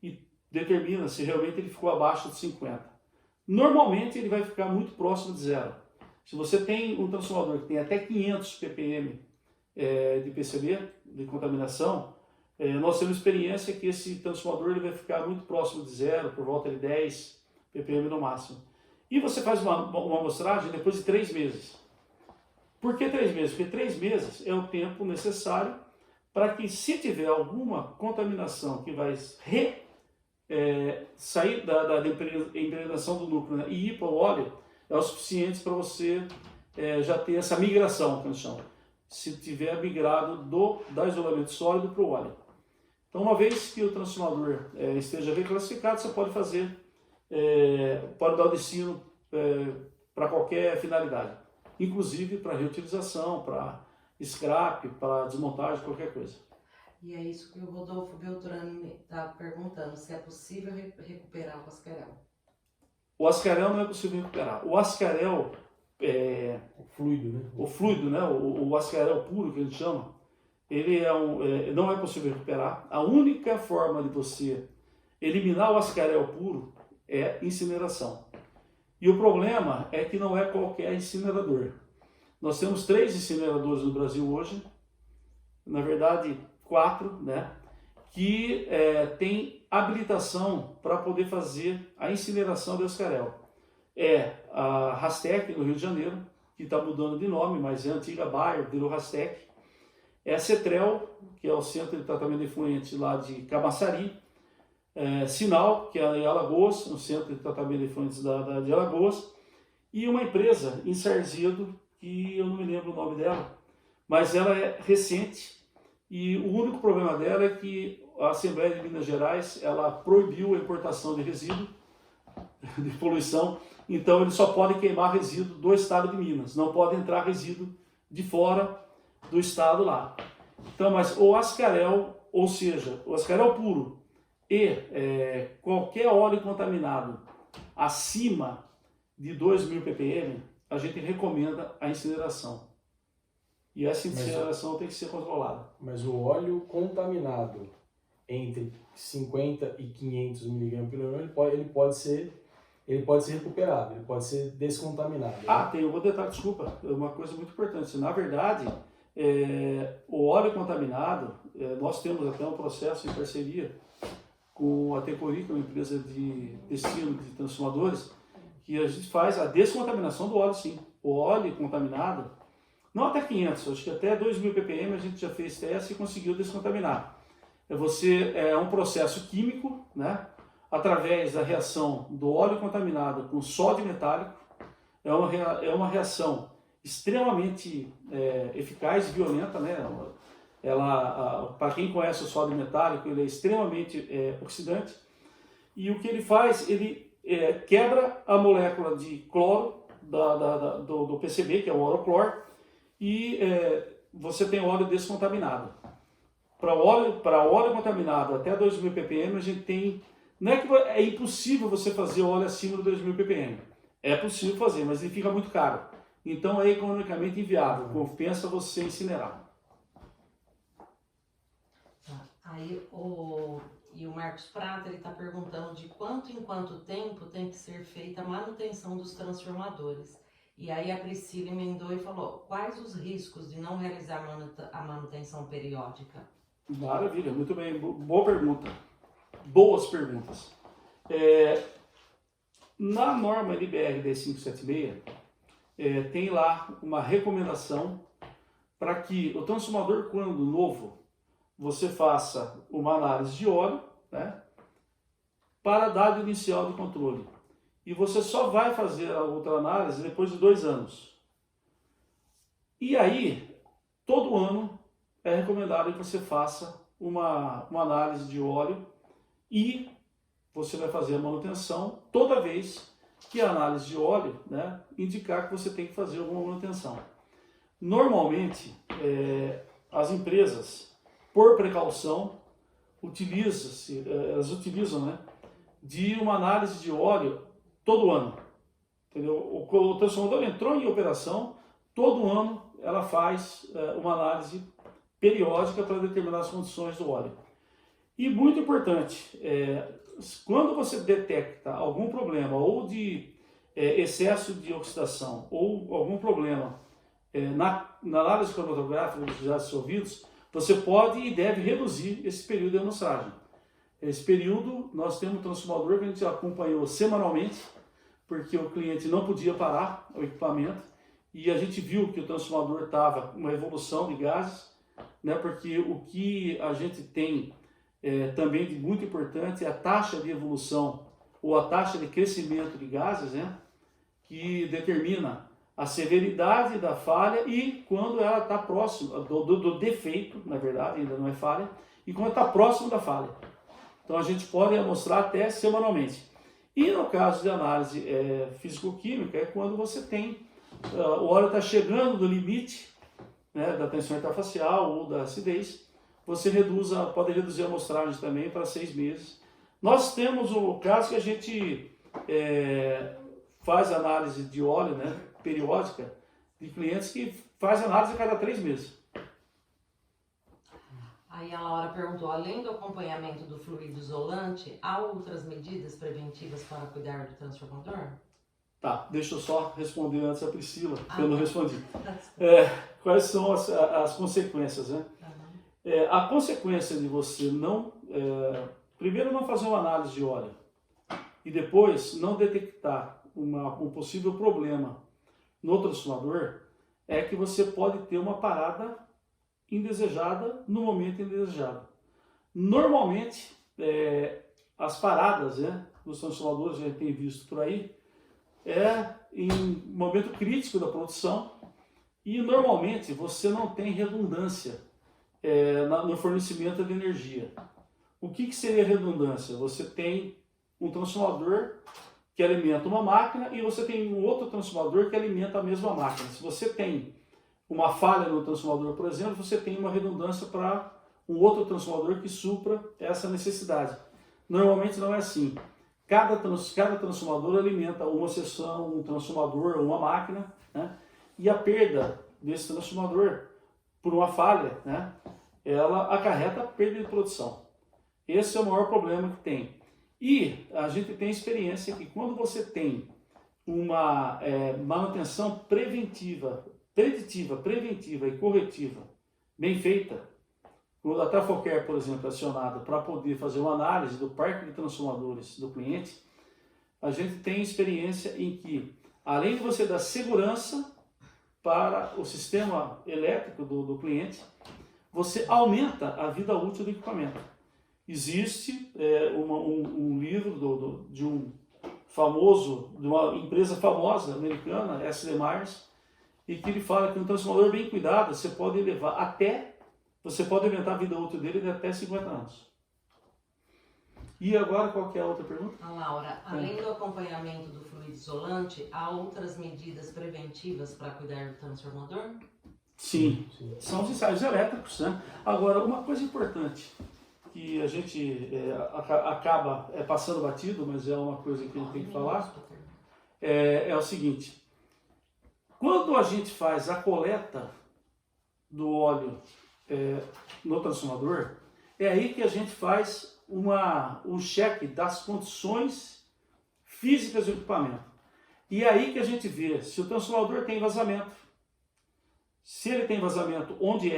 e determina se realmente ele ficou abaixo de 50. Normalmente ele vai ficar muito próximo de zero. Se você tem um transformador que tem até 500 ppm de PCB, de contaminação, nós temos experiência que esse transformador ele vai ficar muito próximo de zero, por volta de 10 ppm no máximo. E você faz uma amostragem depois de 3 meses. Por que 3 meses? Porque 3 meses é o tempo necessário para que, se tiver alguma contaminação que vai sair da impregnação do núcleo, né, e ir para o óleo, é o suficiente para você já ter essa migração, que a gente chama, se tiver migrado do isolamento sólido para o óleo. Então, uma vez que o transformador esteja reclassificado, você pode fazer, pode dar o destino para qualquer finalidade, inclusive para reutilização, para scrap, para desmontagem, qualquer coisa. E é isso que o Rodolfo Beltrame está perguntando, se é possível recuperar o ascarel. O ascarel não é possível recuperar. O ascarel, O fluido, né? o fluido, né? O ascarel puro, que a gente chama, ele não é possível recuperar. A única forma de você eliminar o ascarel puro é incineração. E o problema é que não é qualquer incinerador. Nós temos 3 incineradores no Brasil hoje, na verdade 4, né, que tem habilitação para poder fazer a incineração do ascarel. É a Rastec, no Rio de Janeiro, que está mudando de nome, mas é a antiga Bayer, virou Rastec. É a Cetrel, que é o Centro de Tratamento de Efluentes lá de Camaçari. Sinal, que é em Alagoas, no Centro de Tratamento de Efluentes de Alagoas. E uma empresa em Sarzedo, que eu não me lembro o nome dela, mas ela é recente. E o único problema dela é que a Assembleia de Minas Gerais ela proibiu a importação de resíduo de poluição, então eles só podem queimar resíduo do estado de Minas, não pode entrar resíduo de fora do estado lá. Então, mas o ascarel, ou seja, o ascarel puro e qualquer óleo contaminado acima de 2.000 ppm, a gente recomenda a incineração. E essa incineração tem que ser controlada. Mas o óleo contaminado entre 50 e 500 mg por hora, ele pode ser recuperado, ele pode ser descontaminado. Ah, tem um detalhe, desculpa, uma coisa muito importante. Na verdade, o óleo contaminado, nós temos até um processo em parceria com a Tecori, que é uma empresa de destino de transformadores, que a gente faz a descontaminação do óleo, sim. O óleo contaminado, não até 500, acho que até 2.000 ppm a gente já fez teste e conseguiu descontaminar. É um processo químico, né? Através da reação do óleo contaminado com sódio metálico. É uma reação extremamente eficaz e violenta, né? Para quem conhece o sódio metálico, ele é extremamente oxidante. E o que ele faz, ele quebra a molécula de cloro do PCB, que é o oroclor, e você tem óleo descontaminado. Para óleo contaminado até 2.000 ppm, a gente tem... Não é que é impossível você fazer óleo acima de 2.000 ppm. É possível fazer, mas ele fica muito caro. Então é economicamente inviável. Compensa você incinerar. Aí o Marcos Prata está perguntando de quanto em quanto tempo tem que ser feita a manutenção dos transformadores. E aí a Priscila emendou e falou, quais os riscos de não realizar a manutenção periódica? Maravilha, muito bem, boa pergunta. Boas perguntas. Na norma LBR 10576, tem lá uma recomendação para que o transformador, quando novo, você faça uma análise de óleo, né, para dado inicial de controle. E você só vai fazer a outra análise depois de 2 anos. E aí, todo ano é recomendado que você faça uma análise de óleo e você vai fazer a manutenção toda vez que a análise de óleo, né, indicar que você tem que fazer alguma manutenção. Normalmente, as empresas, por precaução, elas utilizam, né, de uma análise de óleo todo ano. Entendeu? O transformador entrou em operação, todo ano ela faz uma análise periódica para determinar as condições do óleo. E muito importante, quando você detecta algum problema ou de excesso de oxidação ou algum problema na análise cromatográfica dos gases dissolvidos, você pode e deve reduzir esse período de amostragem. Esse período, nós temos um transformador que a gente acompanhou semanalmente, porque o cliente não podia parar o equipamento, e a gente viu que o transformador estava com uma evolução de gases, né, porque o que a gente tem também de muito importante é a taxa de evolução ou a taxa de crescimento de gases, né, que determina a severidade da falha e quando ela está próxima do defeito, na verdade, ainda não é falha, e quando está próximo da falha. Então a gente pode mostrar até semanalmente. E no caso de análise físico-química, é quando você tem, o óleo está chegando no limite, né, da tensão interfacial ou da acidez, você pode reduzir a amostragem também para 6 meses. Nós temos o caso que a gente faz análise de óleo, né, periódica, de clientes que faz análise a cada 3 meses. Aí a Laura perguntou, além do acompanhamento do fluido isolante, há outras medidas preventivas para cuidar do transformador? Tá, deixa eu só responder antes a Priscila, que eu não tá. respondi. Quais são as consequências, né? A consequência de você primeiro não fazer uma análise de óleo e depois não detectar um possível problema no transformador é que você pode ter uma parada indesejada no momento indesejado. Normalmente, as paradas, né, dos transformadores, a gente tem visto por aí, em momento crítico da produção e normalmente você não tem redundância no fornecimento de energia. O que seria redundância? Você tem um transformador que alimenta uma máquina e você tem um outro transformador que alimenta a mesma máquina. Se você tem uma falha no transformador, por exemplo, você tem uma redundância para um outro transformador que supra essa necessidade. Normalmente não é assim. Cada transformador alimenta uma seção, um transformador, uma máquina, né? E a perda desse transformador por uma falha, né, ela acarreta a perda de produção. Esse é o maior problema que tem. E a gente tem experiência que quando você tem uma manutenção preditiva e corretiva bem feita, quando a Trafocare, por exemplo, é acionada para poder fazer uma análise do parque de transformadores do cliente, a gente tem experiência em que, além de você dar segurança para o sistema elétrico do cliente, você aumenta a vida útil do equipamento. Existe um livro de uma empresa famosa americana, S.D. Myers, e que ele fala que um transformador bem cuidado você pode aumentar a vida útil dele de até 50 anos. E agora qual que é a outra pergunta? A Laura, além do acompanhamento do fluido isolante, há outras medidas preventivas para cuidar do transformador? Sim, são os ensaios elétricos, né? Agora, uma coisa importante que a gente acaba passando batido, mas é uma coisa que a gente tem que falar, é o seguinte: quando a gente faz a coleta do óleo no transformador, é aí que a gente faz um cheque das condições físicas do equipamento. E é aí que a gente vê se o transformador tem vazamento, se ele tem vazamento onde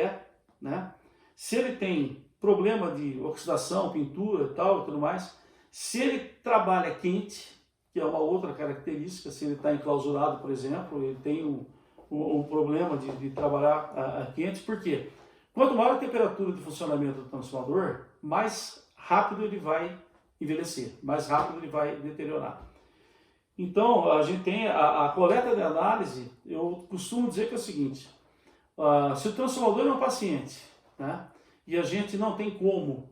né? Se ele tem problema de oxidação, pintura e tal e tudo mais, se ele trabalha quente, que é uma outra característica, se ele está enclausurado, por exemplo, ele tem um problema de trabalhar quente, por quê? Quanto maior a temperatura de funcionamento do transformador, mais rápido ele vai envelhecer, mais rápido ele vai deteriorar. Então, a gente tem a coleta de análise, eu costumo dizer que é o seguinte: se o transformador é um paciente, né, e a gente não tem como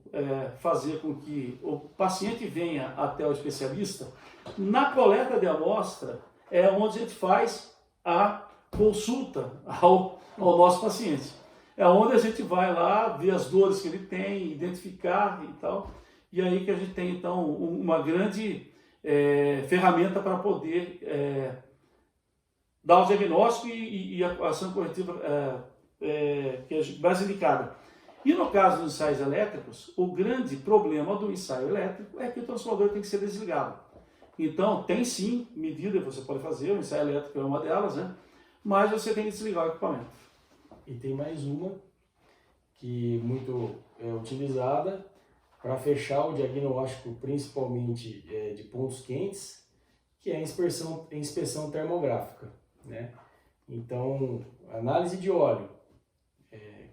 fazer com que o paciente venha até o especialista, na coleta de amostra é onde a gente faz a consulta ao nosso paciente. É onde a gente vai lá ver as dores que ele tem, identificar e tal. E aí que a gente tem, então, uma grande ferramenta para poder dar o diagnóstico e a ação corretiva que é mais indicada. E no caso dos ensaios elétricos, o grande problema do ensaio elétrico é que o transformador tem que ser desligado. Então, tem sim medida que você pode fazer, o ensaio elétrico é uma delas, né? Mas você tem que desligar o equipamento. E tem mais uma que muito é utilizada para fechar o diagnóstico, principalmente de pontos quentes, que é a inspeção termográfica, né? Então, análise de óleo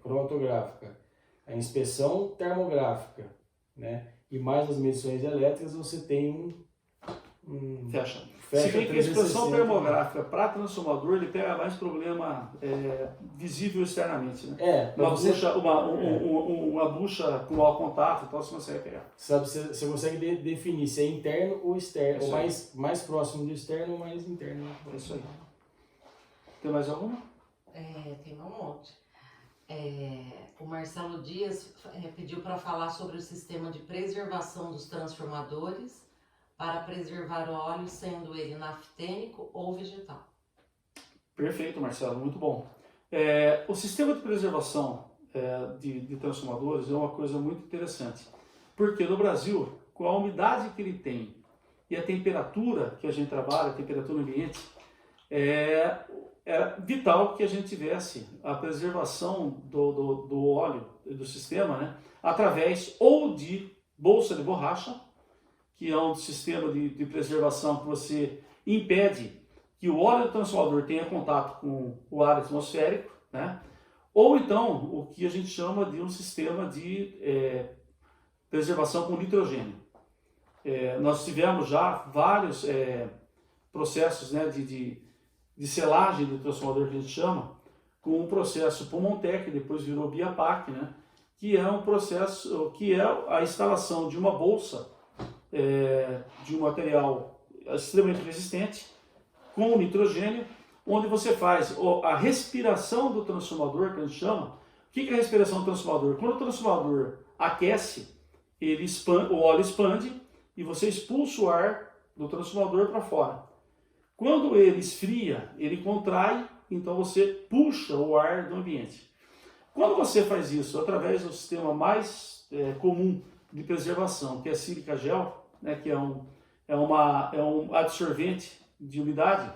cromatográfica, a inspeção termográfica, né? E mais as medições elétricas, você tem Fecha. fecha Se bem que a inspeção 360, termográfica para transformador, ele pega mais problema visível externamente, né? pra você, Uma bucha com mau contato e tal, você consegue pegar. sabe, você consegue definir se é interno ou externo, Isso ou aí. mais próximo do externo ou mais interno. É isso aí. Tem mais alguma? Tem um monte. O Marcelo Dias pediu para falar sobre o sistema de preservação dos transformadores para preservar o óleo, sendo ele naftênico ou vegetal. Perfeito, Marcelo, muito bom. O sistema de preservação de transformadores é uma coisa muito interessante, porque no Brasil, com a umidade que ele tem e a temperatura que a gente trabalha, a temperatura ambiente, é vital que a gente tivesse a preservação do óleo, do sistema, né, através ou de bolsa de borracha, que é um sistema de preservação que você impede que o óleo do transformador tenha contato com o ar atmosférico, né, ou então o que a gente chama de um sistema de preservação com nitrogênio. Nós tivemos já vários processos, né, de selagem do transformador, que a gente chama, com o processo Pulmontec, que depois virou Biapac, né, que é um processo que é a instalação de uma bolsa de um material extremamente resistente com nitrogênio, onde você faz a respiração do transformador, que a gente chama. O que é a respiração do transformador? Quando o transformador aquece, o óleo expande e você expulsa o ar do transformador para fora. Quando ele esfria, ele contrai, então você puxa o ar do ambiente. Quando você faz isso através do sistema mais comum de preservação, que é a sílica gel, né, que é um absorvente de umidade,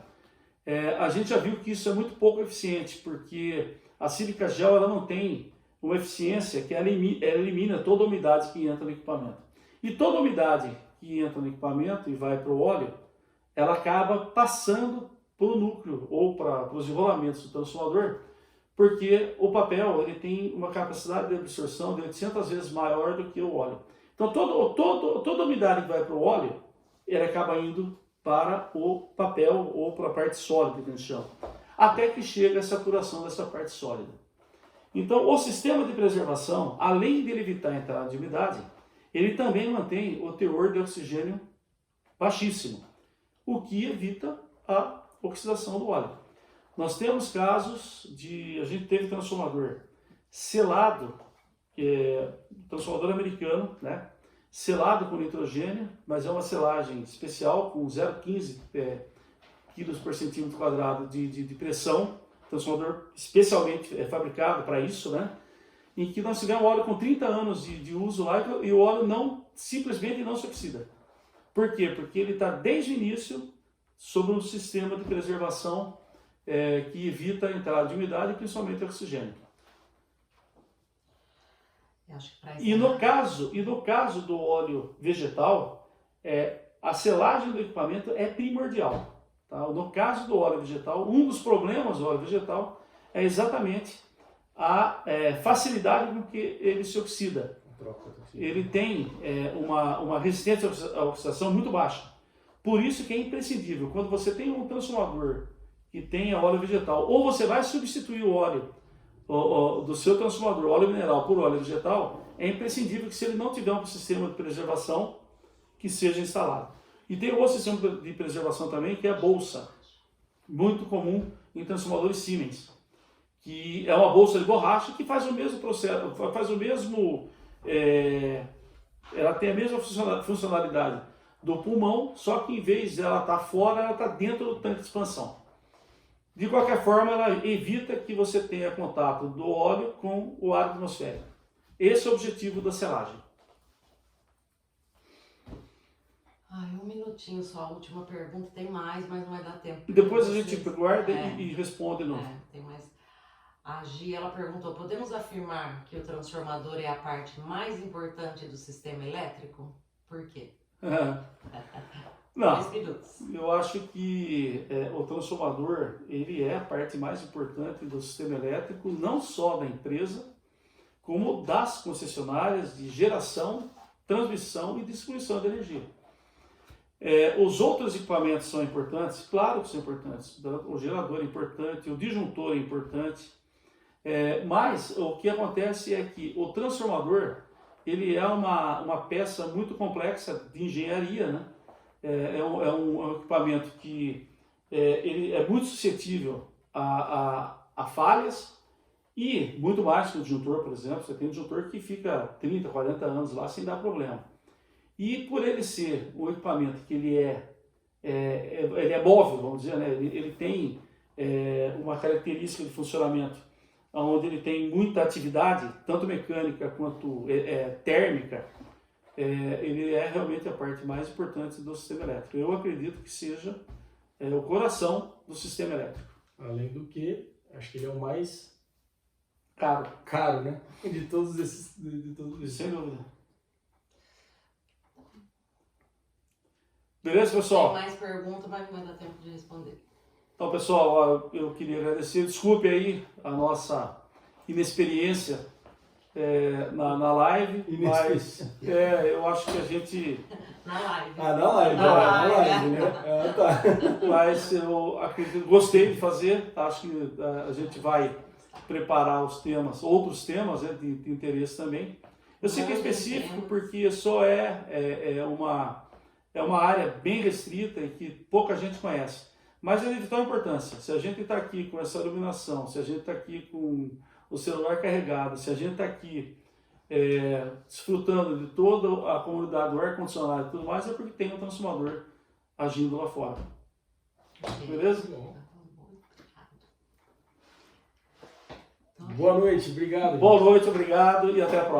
a gente já viu que isso é muito pouco eficiente, porque a sílica gel ela não tem uma eficiência que ela elimina toda a umidade que entra no equipamento. E toda a umidade que entra no equipamento e vai para o óleo, ela acaba passando para o núcleo ou para os enrolamentos do transformador, porque o papel ele tem uma capacidade de absorção de 800 vezes maior do que o óleo. Então toda a umidade que vai para o óleo, ela acaba indo para o papel ou para a parte sólida, que a gente chama, até que chega a saturação dessa parte sólida. Então o sistema de preservação, além de ele evitar a entrada de umidade, ele também mantém o teor de oxigênio baixíssimo, o que evita a oxidação do óleo. Nós temos casos a gente teve transformador selado, transformador americano, né, selado com nitrogênio, mas é uma selagem especial com 0,15 quilos por centímetro quadrado de pressão, transformador especialmente fabricado para isso, né, em que nós tivemos óleo com 30 anos de uso lá e o óleo simplesmente não se oxida. Por quê? Porque ele está desde o início sobre um sistema de preservação que evita a entrada de umidade e principalmente oxigênio. E no caso do óleo vegetal, a selagem do equipamento é primordial. Tá? No caso do óleo vegetal, um dos problemas do óleo vegetal é exatamente a facilidade com que ele se oxida. Ele tem uma resistência à oxidação muito baixa. Por isso que é imprescindível, quando você tem um transformador que tenha óleo vegetal, ou você vai substituir o óleo do seu transformador, óleo mineral, por óleo vegetal, é imprescindível que se ele não tiver um sistema de preservação que seja instalado. E tem outro sistema de preservação também, que é a bolsa, muito comum em transformadores Siemens, que é uma bolsa de borracha que faz o mesmo processo, ela tem a mesma funcionalidade do pulmão, só que em vez de ela estar fora, ela está dentro do tanque de expansão. De qualquer forma, ela evita que você tenha contato do óleo com o ar atmosférico. Esse é o objetivo da selagem. Um minutinho só, a última pergunta. Tem mais, mas não vai dar tempo. E depois a gente guarda e responde de novo. Tem mais. A Gi, ela perguntou, podemos afirmar que o transformador é a parte mais importante do sistema elétrico? Por quê? Não, 2 minutos. eu acho que o transformador, ele é a parte mais importante do sistema elétrico, não só da empresa, como das concessionárias de geração, transmissão e distribuição de energia. Os outros equipamentos são importantes? Claro que são importantes. O gerador é importante, o disjuntor é importante, mas o que acontece é que o transformador, ele é uma peça muito complexa de engenharia, né? É um equipamento que ele é muito suscetível a falhas e muito mais que o disjuntor, por exemplo. Você tem um disjuntor que fica 30, 40 anos lá sem dar problema. E por ele ser um equipamento que ele é móvel, vamos dizer, né? Ele tem uma característica de funcionamento onde ele tem muita atividade, tanto mecânica quanto térmica, ele é realmente a parte mais importante do sistema elétrico. Eu acredito que seja o coração do sistema elétrico. Além do que, acho que ele é o mais caro, né? De todos esses. Sem dúvida. Beleza, pessoal? Tem mais perguntas, mas não vai dar tempo de responder. Então, pessoal, eu queria agradecer. Desculpe aí a nossa inexperiência na live, mas eu acho que a gente... Na live. Na live, né? Tá. Mas eu acredito, gostei de fazer, acho que a gente vai preparar os temas, outros temas de interesse também. Eu sei que é específico porque só é uma área bem restrita e que pouca gente conhece. Mas é de vital importância. Se a gente está aqui com essa iluminação, se a gente está aqui com o celular carregado, se a gente está aqui desfrutando de toda a comunidade do ar-condicionado e tudo mais, é porque tem um transformador agindo lá fora. Beleza? Boa noite, obrigado. Boa noite, obrigado e até a próxima.